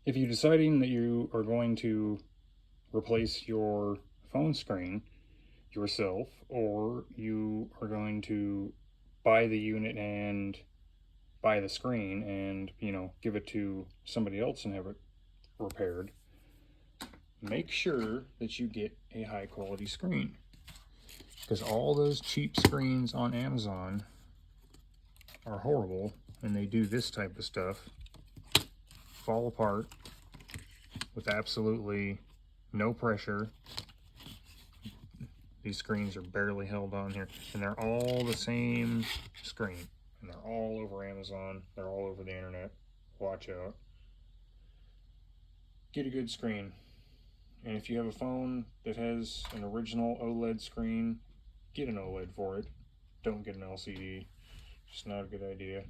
If you're deciding that you are going to replace your phone screen yourself, or you are going to buy the unit and buy the screen and, give it to somebody else and have it repaired, make sure that you get a high quality screen. Because all those cheap screens on Amazon are horrible, and they do this type of stuff, fall apart with absolutely no pressure. These screens are barely held on here, and they're all the same screen, and they're all over Amazon, they're all over the internet. Watch out. Get a good screen. And if you have a phone that has an original OLED screen, get an OLED for it. Don't get an LCD. Just not a good idea.